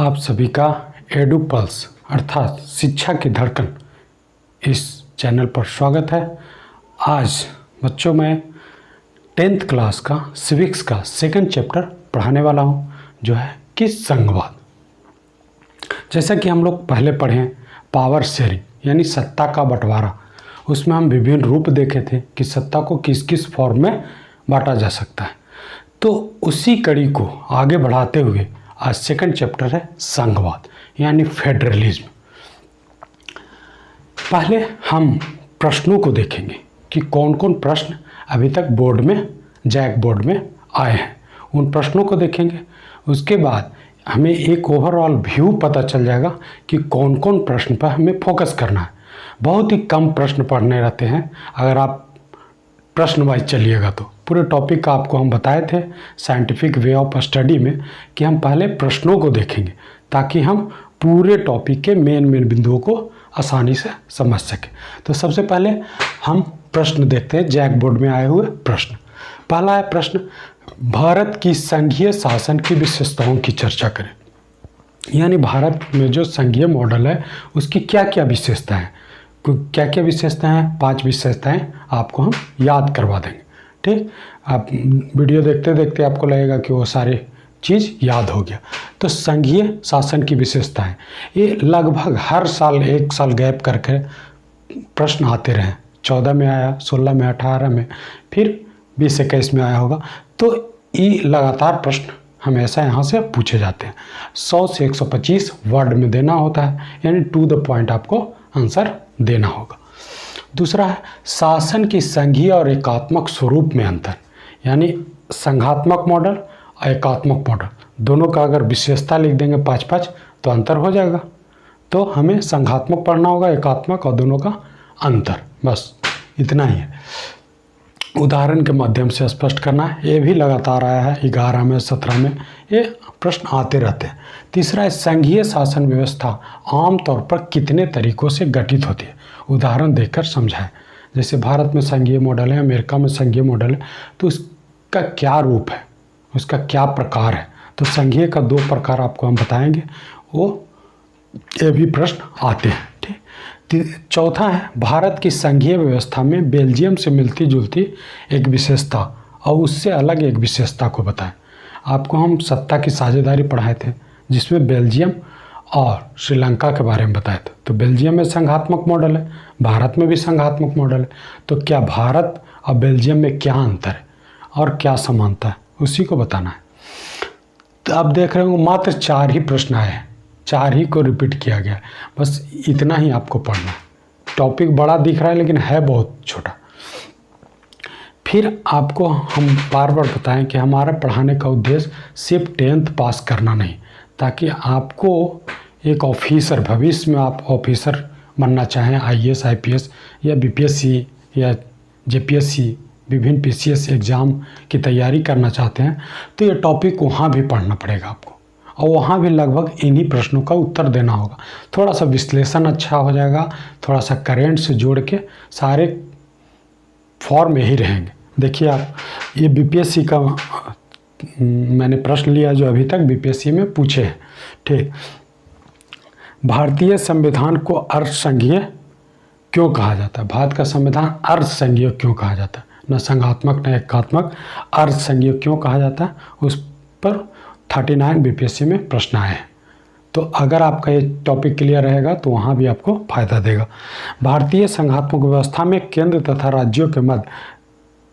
आप सभी का एडू पल्स अर्थात शिक्षा की धड़कन इस चैनल पर स्वागत है। आज बच्चों मैं 10th क्लास का सिविक्स का सेकंड चैप्टर पढ़ाने वाला हूं, जो है कि संघवाद। जैसा कि हम लोग पहले पढ़े हैं पावर शेयरिंग यानी सत्ता का बंटवारा, उसमें हम विभिन्न रूप देखे थे कि सत्ता को किस किस फॉर्म में बांटा जा सकता है। तो उसी कड़ी को आगे बढ़ाते हुए आज सेकंड चैप्टर है संघवाद यानी फेडरलिज्म। पहले हम प्रश्नों को देखेंगे कि कौन कौन प्रश्न अभी तक बोर्ड में जैक बोर्ड में आए हैं, उन प्रश्नों को देखेंगे। उसके बाद हमें एक ओवरऑल व्यू पता चल जाएगा कि कौन कौन प्रश्न पर हमें फोकस करना है। बहुत ही कम प्रश्न पढ़ने रहते हैं अगर आप प्रश्न वाइज चलिएगा तो। पूरे टॉपिक का आपको हम बताए थे साइंटिफिक वे ऑफ स्टडी में कि हम पहले प्रश्नों को देखेंगे ताकि हम पूरे टॉपिक के मेन बिंदुओं को आसानी से समझ सकें। तो सबसे पहले हम प्रश्न देखते हैं, जैक बोर्ड में आए हुए प्रश्न। पहला है प्रश्न, भारत की संघीय शासन की विशेषताओं की चर्चा करें। यानी भारत में जो संघीय मॉडल है उसकी क्या क्या विशेषता है, क्या क्या विशेषताएं हैं, 5 विशेषताएं आपको हम याद करवा देंगे। ठीक, आप वीडियो देखते देखते आपको लगेगा कि वो सारी चीज़ याद हो गया। तो संघीय शासन की विशेषताएं ये लगभग हर साल 1 साल गैप करके प्रश्न आते रहे। 14 में आया, 16 में, 18 में, फिर 20-21 में आया होगा। तो ये लगातार प्रश्न हमेशा यहाँ से पूछे जाते हैं। 100 से 125 वर्ड में देना होता है, यानी टू द पॉइंट आपको आंसर देना होगा। दूसरा है शासन की संघीय और एकात्मक स्वरूप में अंतर। यानी संघात्मक मॉडल और एकात्मक मॉडल दोनों का अगर विशेषता लिख देंगे 5-5 तो अंतर हो जाएगा। तो हमें संघात्मक पढ़ना होगा, एकात्मक, और दोनों का अंतर, बस इतना ही है। उदाहरण के माध्यम से स्पष्ट करना है। ये भी लगातार आया है 11 में, 17 में, ये प्रश्न आते रहते हैं। तीसरा है संघीय शासन व्यवस्था आमतौर पर कितने तरीकों से गठित होती है, उदाहरण देकर समझाएं। जैसे भारत में संघीय मॉडल है, अमेरिका में संघीय मॉडल है, तो उसका क्या रूप है, उसका क्या प्रकार है। तो संघीय का 2 प्रकार आपको हम बताएंगे, वो ये भी प्रश्न आते हैं। ठीक। चौथा है भारत की संघीय व्यवस्था में बेल्जियम से मिलती जुलती एक विशेषता और उससे अलग एक विशेषता को बताएं। आपको हम सत्ता की साझेदारी पढ़ाए थे जिसमें बेल्जियम और श्रीलंका के बारे में बताए थे। तो बेल्जियम में संघात्मक मॉडल है, भारत में भी संघात्मक मॉडल है। तो क्या भारत और बेल्जियम में क्या अंतर है और क्या समानता है, उसी को बताना है। तो आप देख रहे हो मात्र 4 ही प्रश्न आए हैं, 4 ही को रिपीट किया गया है। बस इतना ही आपको पढ़ना है। टॉपिक बड़ा दिख रहा है लेकिन है बहुत छोटा। फिर आपको हम बार बार बताएं कि हमारा पढ़ाने का उद्देश्य सिर्फ 10th पास करना नहीं, ताकि आपको एक ऑफिसर, भविष्य में आप ऑफिसर बनना चाहें, IAS IPS या BPSC या JPSC, विभिन्न PCS एग्ज़ाम की तैयारी करना चाहते हैं, तो ये टॉपिक वहाँ भी पढ़ना पड़ेगा आपको, और वहाँ भी लगभग इन्हीं प्रश्नों का उत्तर देना होगा। थोड़ा सा विश्लेषण अच्छा हो जाएगा, थोड़ा सा करेंट से जोड़ के सारे फॉर्म यही रहेंगे। देखिए आप, ये BPSC का मैंने प्रश्न लिया जो अभी तक BPSC में पूछे हैं। ठीक, भारतीय संविधान को अर्ध संघीय क्यों कहा जाता है? भारत का संविधान अर्ध संघीय क्यों कहा जाता है? न संघात्मक न एकात्मक, अर्ध संघीय क्यों कहा जाता है? उस पर 39 BPSC में प्रश्न आए हैं। तो अगर आपका ये टॉपिक क्लियर रहेगा तो वहाँ भी आपको फायदा देगा। भारतीय संघात्मक व्यवस्था में केंद्र तथा राज्यों के मध्य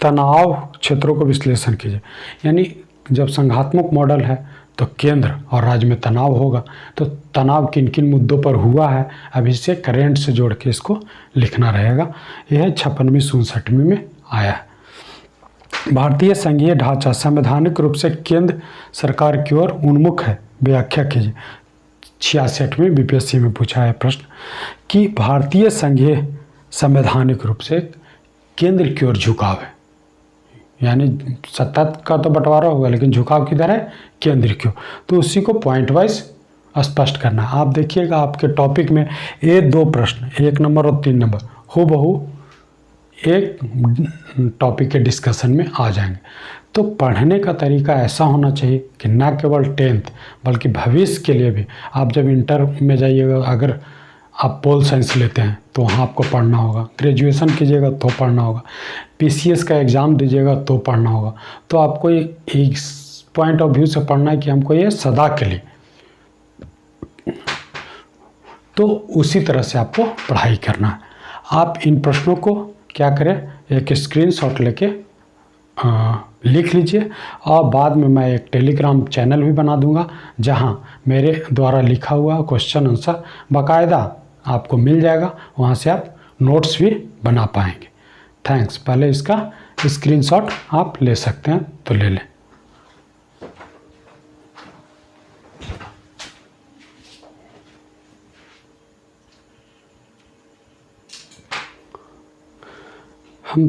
तनाव क्षेत्रों को विश्लेषण कीजिए। यानी जब संघात्मक मॉडल है तो केंद्र और राज्य में तनाव होगा, तो तनाव किन किन मुद्दों पर हुआ है अभी से करेंट से जोड़ के इसको लिखना रहेगा। यह 56वीं 67वीं में आया है। भारतीय संघीय ढांचा संवैधानिक रूप से केंद्र सरकार की ओर उन्मुख है, व्याख्या कीजिए। 66वीं BPSC में पूछा है प्रश्न कि भारतीय संघीय संवैधानिक रूप से केंद्र की ओर झुकाव है। यानी सत्ता का तो बंटवारा होगा लेकिन झुकाव किधर है? केंद्र की ओर। तो उसी को पॉइंट वाइज स्पष्ट करना है। आप देखिएगा आपके टॉपिक में ये 2 प्रश्न, 1 नंबर और 3 नंबर, हूबहू एक टॉपिक के डिस्कशन में आ जाएंगे। तो पढ़ने का तरीका ऐसा होना चाहिए कि ना केवल 10th बल्कि भविष्य के लिए भी, आप जब इंटर में जाइएगा, अगर आप पोल साइंस लेते हैं तो वहाँ आपको पढ़ना होगा, ग्रेजुएशन कीजिएगा तो पढ़ना होगा, पीसीएस का एग्ज़ाम दीजिएगा तो पढ़ना होगा। तो आपको एक पॉइंट ऑफ व्यू से पढ़ना है कि हमको ये सदा के लिए, तो उसी तरह से आपको पढ़ाई करना है। आप इन प्रश्नों को क्या करें, एक स्क्रीनशॉट लेके लिख लीजिए, और बाद में मैं एक टेलीग्राम चैनल भी बना दूंगा जहां मेरे द्वारा लिखा हुआ क्वेश्चन आंसर बाकायदा आपको मिल जाएगा, वहां से आप नोट्स भी बना पाएंगे। थैंक्स। पहले इसका स्क्रीनशॉट आप ले सकते हैं तो ले लें। हम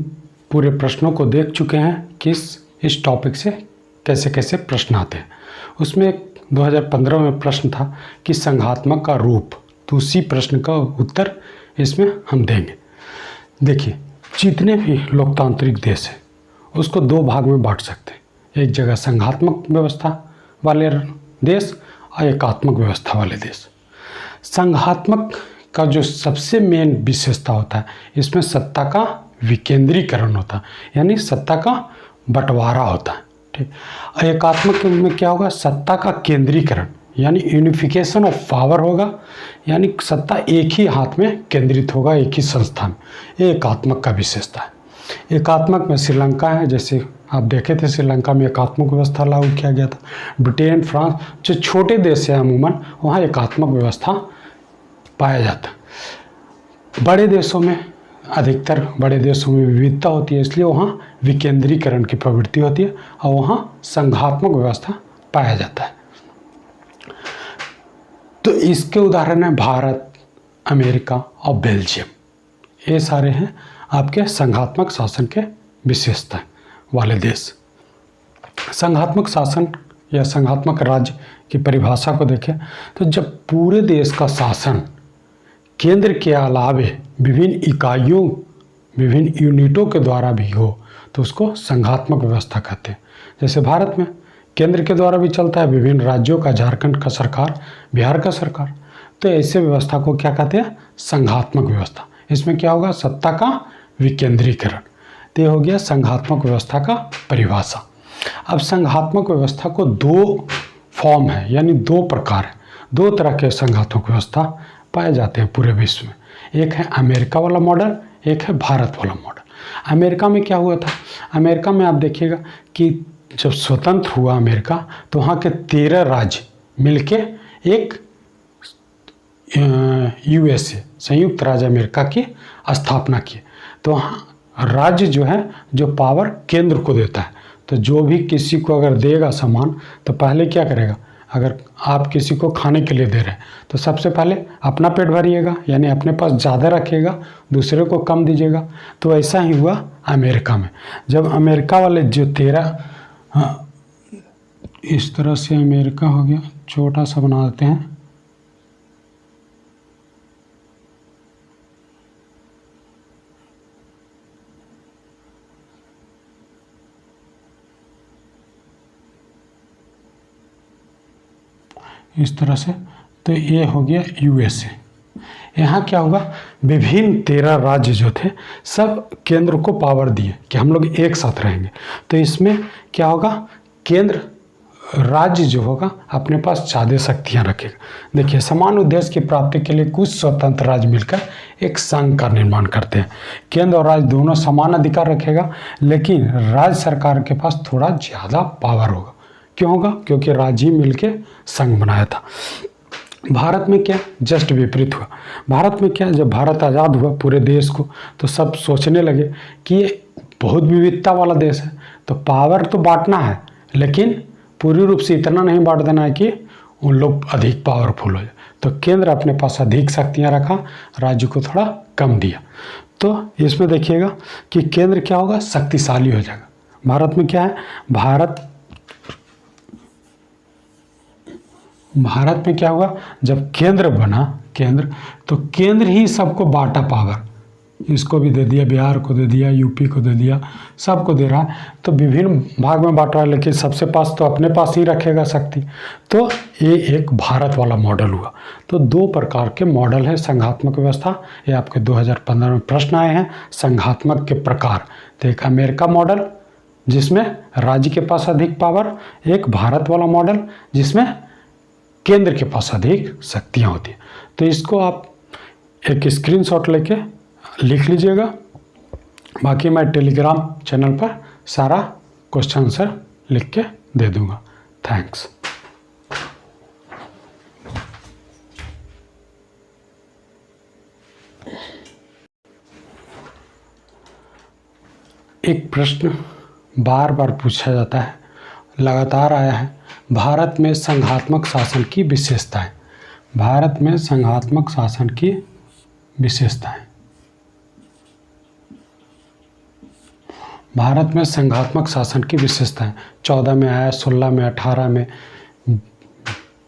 पूरे प्रश्नों को देख चुके हैं कि इस टॉपिक से कैसे कैसे प्रश्न आते हैं। उसमें एक 2015 में प्रश्न था कि संघात्मक का रूप, तो उसी प्रश्न का उत्तर इसमें हम देंगे। देखिए, जितने भी लोकतांत्रिक देश हैं उसको दो भाग में बांट सकते हैं, एक जगह संघात्मक व्यवस्था वाले देश और एकात्मक व्यवस्था वाले देश। संघात्मक का जो सबसे मेन विशेषता होता है, इसमें सत्ता का विकेंद्रीकरण होता है, यानी सत्ता का बंटवारा होता है। ठीक। एकात्मक में क्या होगा, सत्ता का केंद्रीकरण, यानी यूनिफिकेशन ऑफ पावर होगा, यानी सत्ता एक ही हाथ में केंद्रित होगा, एक ही संस्था में। ये एकात्मक का विशेषता है। एकात्मक में श्रीलंका है, जैसे आप देखे थे श्रीलंका में एकात्मक व्यवस्था लागू किया गया था। ब्रिटेन, फ्रांस, जो छोटे देश हैं अमूमन, वहाँ एकात्मक व्यवस्था पाया जाता है। बड़े देशों में, अधिकतर बड़े देशों में विविधता होती है, इसलिए वहाँ विकेंद्रीकरण की प्रवृत्ति होती है और वहाँ संघात्मक व्यवस्था पाया जाता है। तो इसके उदाहरण हैं भारत, अमेरिका और बेल्जियम। ये सारे हैं आपके संघात्मक शासन के विशेषता वाले देश। संघात्मक शासन या संघात्मक राज्य की परिभाषा को देखें तो जब पूरे देश का शासन केंद्र के अलावे विभिन्न इकाइयों, विभिन्न यूनिटों के द्वारा भी हो तो उसको संघात्मक व्यवस्था कहते हैं। जैसे भारत में केंद्र के द्वारा भी चलता है, विभिन्न राज्यों का, झारखंड का सरकार, बिहार का सरकार, तो ऐसे व्यवस्था को क्या कहते हैं, संघात्मक व्यवस्था। इसमें क्या होगा, सत्ता का विकेंद्रीकरण। तो ये हो गया संघात्मक व्यवस्था का परिभाषा। अब संघात्मक व्यवस्था को दो फॉर्म है, यानी दो प्रकार है, दो तरह के संघात्मक व्यवस्था पाए जाते हैं पूरे विश्व में। एक है अमेरिका वाला मॉडल, एक है भारत वाला मॉडल। अमेरिका में क्या हुआ था, अमेरिका में आप देखिएगा कि जब स्वतंत्र हुआ अमेरिका तो वहाँ के 13 राज्य मिलके एक यूएसए, संयुक्त राज्य अमेरिका की स्थापना की। तो वहाँ राज्य जो है, जो पावर केंद्र को देता है, तो जो भी किसी को अगर देगा सामान तो पहले क्या करेगा, अगर आप किसी को खाने के लिए दे रहे हैं तो सबसे पहले अपना पेट भरिएगा, यानी अपने पास ज़्यादा रखिएगा, दूसरे को कम दीजिएगा। तो ऐसा ही हुआ अमेरिका में। जब अमेरिका वाले जो 13, इस तरह से अमेरिका हो गया, छोटा सा बना देते हैं, इस तरह से। तो ये हो गया यूएसए। यहाँ क्या होगा, विभिन्न 13 राज्य जो थे सब केंद्र को पावर दिए कि हम लोग एक साथ रहेंगे। तो इसमें क्या होगा, केंद्र राज्य जो होगा अपने पास ज़्यादा शक्तियाँ रखेगा। देखिए, समान उद्देश्य की प्राप्ति के लिए कुछ स्वतंत्र राज्य मिलकर एक संघ का निर्माण करते हैं। केंद्र और राज्य दोनों समान अधिकार रखेगा, लेकिन राज्य सरकार के पास थोड़ा ज़्यादा पावर होगा। क्यों होगा, क्योंकि राज्य मिलके संघ बनाया था। भारत में क्या, जस्ट विपरीत हुआ। भारत में क्या, जब भारत आज़ाद हुआ पूरे देश को, तो सब सोचने लगे कि ये बहुत विविधता वाला देश है, तो पावर तो बांटना है, लेकिन पूरी रूप से इतना नहीं बांट देना है कि उन लोग अधिक पावरफुल हो जाए। तो केंद्र अपने पास अधिक शक्तियाँ रखा, राज्य को थोड़ा कम दिया। तो इसमें देखिएगा कि केंद्र क्या होगा, शक्तिशाली हो जाएगा। भारत में क्या है, भारत में क्या हुआ, जब केंद्र बना, केंद्र, तो केंद्र ही सबको बांटा पावर। इसको भी दे दिया, बिहार को दे दिया, यूपी को दे दिया, सबको दे रहा है। तो विभिन्न भाग में बांट रहा है, लेकिन सबसे पास तो अपने पास ही रखेगा शक्ति। तो ये एक भारत वाला मॉडल हुआ। तो दो प्रकार के मॉडल है संघात्मक व्यवस्था। ये आपके 2015 में प्रश्न आए हैं, संघात्मक के प्रकार। तो एक अमेरिका मॉडल जिसमें राज्य के पास अधिक पावर, एक भारत वाला मॉडल जिसमें केंद्र के पास अधिक शक्तियाँ होती हैं। तो इसको आप एक स्क्रीनशॉट लेके लिख लीजिएगा। बाकी मैं टेलीग्राम चैनल पर सारा क्वेश्चन आंसर लिख के दे दूंगा। थैंक्स। एक प्रश्न बार बार पूछा जाता है, लगातार आया है, भारत में संघात्मक शासन की विशेषताएं। भारत में संघात्मक शासन की विशेषताएं। भारत में संघात्मक शासन की विशेषताएं 14 में आया, 16 में, 18 में,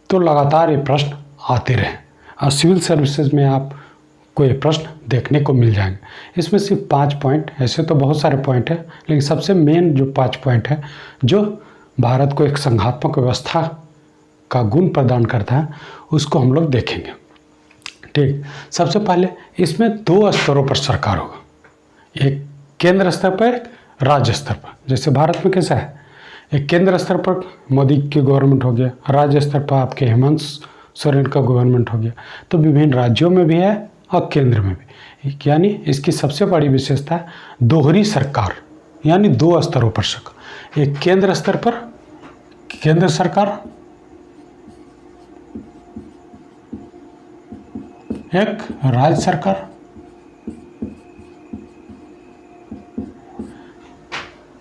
तो लगातार ये प्रश्न आते रहे। और सिविल सर्विसेज में आपको ये प्रश्न देखने को मिल जाएंगे। इसमें सिर्फ 5 पॉइंट, ऐसे तो बहुत सारे पॉइंट है, लेकिन सबसे मेन जो 5 पॉइंट है जो भारत को एक संघात्मक व्यवस्था का गुण प्रदान करता है, उसको हम लोग देखेंगे। ठीक, सबसे पहले इसमें 2 स्तरों पर सरकार होगा, एक केंद्र स्तर पर, एक राज्य स्तर पर। जैसे भारत में कैसा है, एक केंद्र स्तर पर मोदी की गवर्नमेंट हो गया, राज्य स्तर पर आपके हेमंत सोरेन का गवर्नमेंट हो गया। तो विभिन्न राज्यों में भी है और केंद्र में भी। यानी इसकी सबसे बड़ी विशेषता है दोहरी सरकार, यानी 2 स्तरों पर सरकार। एक केंद्र स्तर पर केंद्र सरकार, एक राज्य सरकार।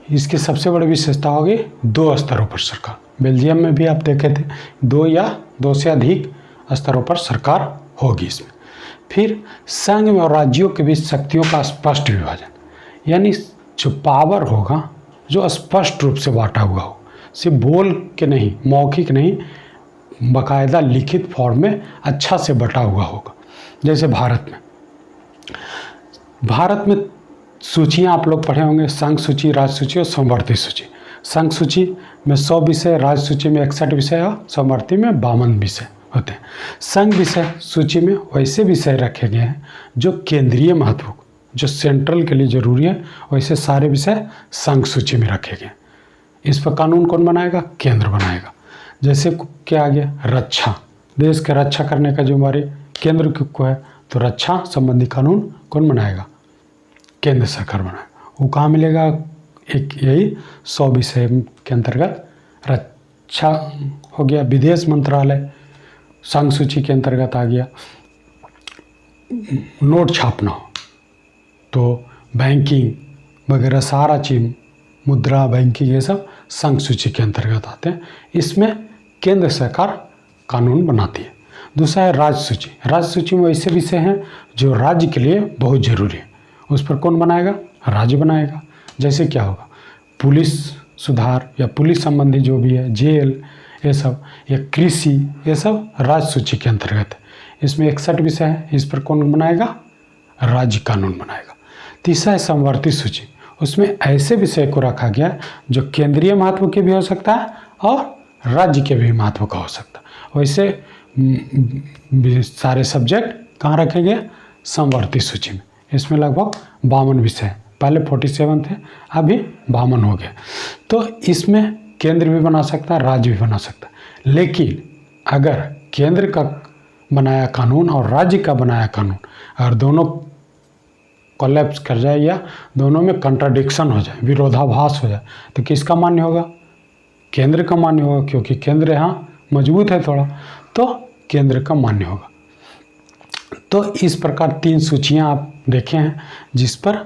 इसकी सबसे बड़ी विशेषता होगी 2 स्तरों पर सरकार। बेल्जियम में भी आप देखे थे 2 या 2 से अधिक स्तरों पर सरकार होगी इसमें। फिर संघ और राज्यों के बीच शक्तियों का स्पष्ट विभाजन, यानी जो पावर होगा जो स्पष्ट रूप से बांटा हुआ हो, सिर्फ बोल के नहीं, मौखिक नहीं, बाकायदा लिखित फॉर्म में अच्छा से बटा हुआ होगा। जैसे भारत में सूचियाँ आप लोग पढ़े होंगे, संघ सूची, राज्य सूची और समवर्ती सूची। संघ सूची में 100 विषय, राज्य सूची में 61 विषय और समवर्ती में 52 विषय होते हैं। संघ विषय सूची में वैसे विषय रखे गए हैं जो केंद्रीय महत्व, जो सेंट्रल के लिए जरूरी है, वैसे सारे विषय संघ सूची में रखे गए। इस पर कानून कौन बनाएगा? केंद्र बनाएगा। जैसे क्या आ गया, रक्षा, देश की रक्षा करने का जिम्मेवारी केंद्र को है, तो रक्षा संबंधी कानून कौन बनाएगा? केंद्र सरकार बनाएगा। वो कहाँ मिलेगा? एक यही 100 विषय के अंतर्गत रक्षा हो गया। विदेश मंत्रालय संघ सूची के अंतर्गत आ गया। नोट छापना हो तो बैंकिंग वगैरह सारा चीज, मुद्रा, बैंकिंग, ये सब संघ सूची के अंतर्गत आते हैं। इसमें केंद्र सरकार कानून बनाती है। दूसरा है राज्य सूची। राज्य सूची में ऐसे विषय हैं जो राज्य के लिए बहुत जरूरी है, उस पर कौन बनाएगा? राज्य बनाएगा। जैसे क्या होगा, पुलिस सुधार या पुलिस संबंधी जो भी है, जेल, ये सब, या कृषि, ये सब राज्य सूची के अंतर्गत है। इसमें 61 विषय है, इस पर कौन बनाएगा? राज्य कानून बनाएगा। तीसरा है समवर्ती सूची। उसमें ऐसे विषय को रखा गया जो केंद्रीय महत्व के भी हो सकता है और राज्य के भी महत्व का हो सकता है। वैसे सारे सब्जेक्ट कहाँ रखे गए? समवर्ती सूची में। इसमें लगभग 52 विषय, पहले 47 थे, अभी 52 हो गए। तो इसमें केंद्र भी बना सकता है, राज्य भी बना सकता है। लेकिन अगर केंद्र का बनाया कानून और राज्य का बनाया कानून अगर दोनों कोलैप्स कर जाए या दोनों में कंट्राडिक्शन हो जाए, विरोधाभास हो जाए, तो किसका मान्य होगा? केंद्र का मान्य होगा, क्योंकि केंद्र यहाँ मजबूत है थोड़ा, तो केंद्र का मान्य होगा। तो इस प्रकार 3 सूचियाँ आप देखे हैं जिस पर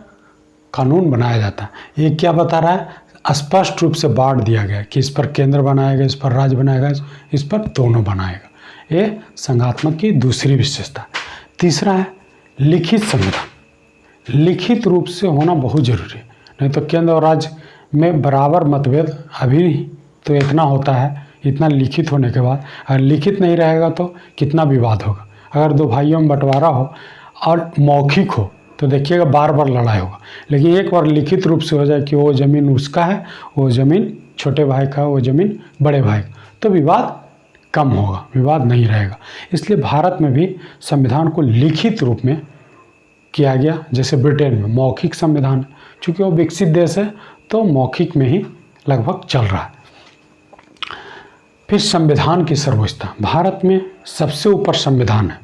कानून बनाया जाता है। ये क्या बता रहा है? स्पष्ट रूप से बांट दिया गया कि इस पर केंद्र बनाएगा, इस पर राज्य बनाएगा, इस पर दोनों बनाएगा। ये संघात्मक की दूसरी विशेषता। तीसरा है लिखित संविधान। लिखित रूप से होना बहुत जरूरी है, नहीं तो केंद्र और राज्य में बराबर मतभेद अभी तो इतना होता है, इतना लिखित होने के बाद अगर लिखित नहीं रहेगा तो कितना विवाद होगा। अगर 2 भाइयों में बंटवारा हो और मौखिक हो तो देखिएगा बार बार लड़ाई होगा। लेकिन एक बार लिखित रूप से हो जाए कि वो ज़मीन उसका है, वो ज़मीन छोटे भाई का है, वो ज़मीन बड़े भाई का, तो विवाद कम होगा, विवाद नहीं रहेगा। इसलिए भारत में भी संविधान को लिखित रूप में किया गया। जैसे ब्रिटेन में मौखिक संविधान, चूँकि वो विकसित देश है तो मौखिक में ही लगभग चल रहा है। फिर संविधान की सर्वोच्चता, भारत में सबसे ऊपर संविधान है,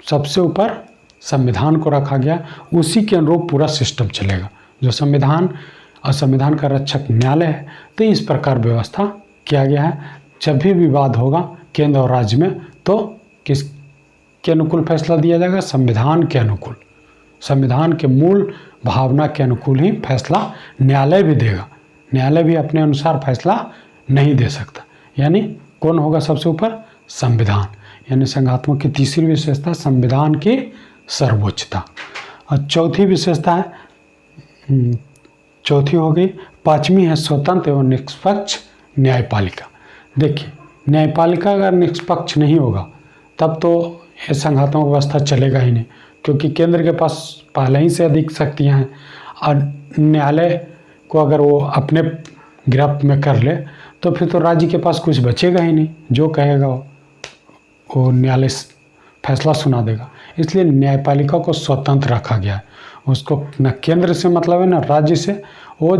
सबसे ऊपर संविधान को रखा गया, उसी के अनुरूप पूरा सिस्टम चलेगा। जो संविधान और संविधान का रक्षक न्यायालय है, तो इस प्रकार व्यवस्था किया गया है। जब भी विवाद होगा केंद्र और राज्य में, तो किस के अनुकूल फैसला दिया जाएगा? संविधान के अनुकूल, संविधान के मूल भावना के अनुकूल ही फैसला न्यायालय भी देगा। न्यायालय भी अपने अनुसार फैसला नहीं दे सकता। यानी कौन होगा सबसे ऊपर? संविधान। यानी संघात्मक की तीसरी विशेषता संविधान की सर्वोच्चता। और चौथी विशेषता है, चौथी हो गई, पांचवी है स्वतंत्र एवं निष्पक्ष न्यायपालिका। देखिए, न्यायपालिका अगर निष्पक्ष नहीं होगा तब तो ये संघात्मक व्यवस्था चलेगा ही नहीं, क्योंकि केंद्र के पास पहले ही से अधिक शक्तियाँ हैं और न्यायालय को अगर वो अपने गिरफ्त में कर ले तो फिर तो राज्य के पास कुछ बचेगा ही नहीं, जो कहेगा वो न्यायालय फैसला सुना देगा। इसलिए न्यायपालिका को स्वतंत्र रखा गया है, उसको न केंद्र से मतलब है न राज्य से, वो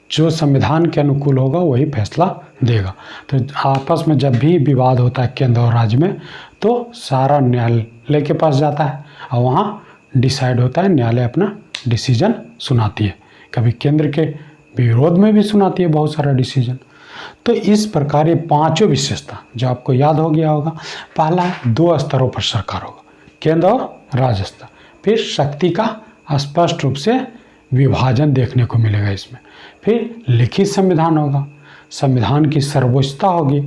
जो संविधान के अनुकूल होगा वही फैसला देगा। तो आपस में जब भी विवाद होता है केंद्र और राज्य में, तो सारा न्यायालय के पास जाता है और वहाँ डिसाइड होता है, न्यायालय अपना डिसीजन सुनाती है। कभी केंद्र के विरोध में भी सुनाती है बहुत सारा डिसीजन। तो इस प्रकार ये पांचों विशेषता जो आपको याद हो गया होगा। पहला है 2 स्तरों पर सरकार होगा, केंद्र और राज्य स्तर। फिर शक्ति का स्पष्ट रूप से विभाजन देखने को मिलेगा इसमें। फिर लिखित संविधान होगा, संविधान की सर्वोच्चता होगी,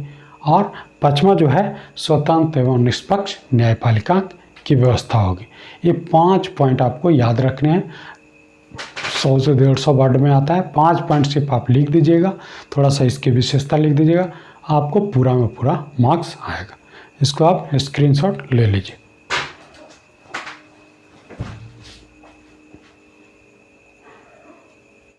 और पांचवा जो है स्वतंत्र एवं निष्पक्ष न्यायपालिका की व्यवस्था होगी। ये 5 पॉइंट आपको याद रखने हैं। 100 से 150 वर्ड में आता है। 5 पॉइंट सिर्फ आप लिख दीजिएगा, थोड़ा सा इसकी विशेषता लिख दीजिएगा, आपको पूरा में पूरा मार्क्स आएगा। इसको आप स्क्रीनशॉट ले लीजिए।